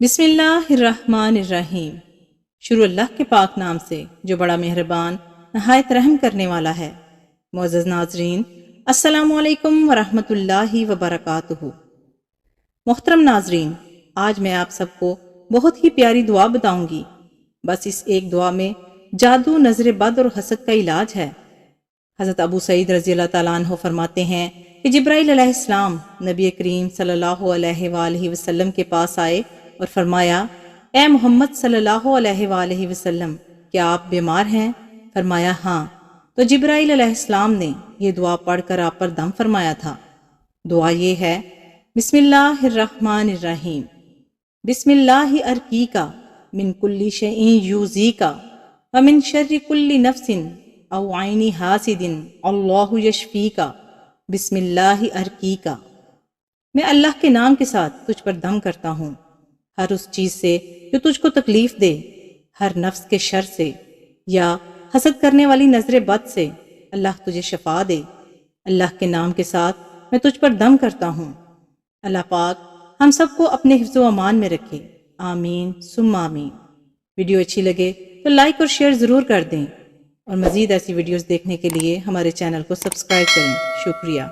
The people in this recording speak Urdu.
بسم اللہ الرحمن الرحیم۔ شروع اللہ کے پاک نام سے جو بڑا مہربان نہایت رحم کرنے والا ہے۔ معزز ناظرین، السلام علیکم ورحمۃ اللہ وبرکاتہ۔ محترم ناظرین، آج میں آپ سب کو بہت ہی پیاری دعا بتاؤں گی۔ بس اس ایک دعا میں جادو، نظر بد اور حسد کا علاج ہے۔ حضرت ابو سعید رضی اللہ تعالیٰ عنہ فرماتے ہیں کہ جبرائیل علیہ السلام نبی کریم صلی اللہ علیہ وآلہ وسلم کے پاس آئے اور فرمایا، اے محمد صلی اللہ علیہ وآلہ وسلم، کیا آپ بیمار ہیں؟ فرمایا ہاں۔ تو جبرائیل علیہ السلام نے یہ دعا پڑھ کر آپ پر دم فرمایا تھا۔ دعا یہ ہے، بسم اللہ الرحمن الرحیم، بسم اللہ ارقیکا من کل شیء یوزیکا ومن شر کل نفس او عین حاسد اللہ یشفیکا بسم اللہ ارقیکا۔ میں اللہ کے نام کے ساتھ تجھ پر دم کرتا ہوں، ہر اس چیز سے جو تجھ کو تکلیف دے، ہر نفس کے شر سے یا حسد کرنے والی نظر بد سے اللہ تجھے شفا دے۔ اللہ کے نام کے ساتھ میں تجھ پر دم کرتا ہوں۔ اللہ پاک ہم سب کو اپنے حفظ و امان میں رکھے، آمین ثم آمین۔ ویڈیو اچھی لگے تو لائک اور شیئر ضرور کر دیں، اور مزید ایسی ویڈیوز دیکھنے کے لیے ہمارے چینل کو سبسکرائب کریں۔ شکریہ۔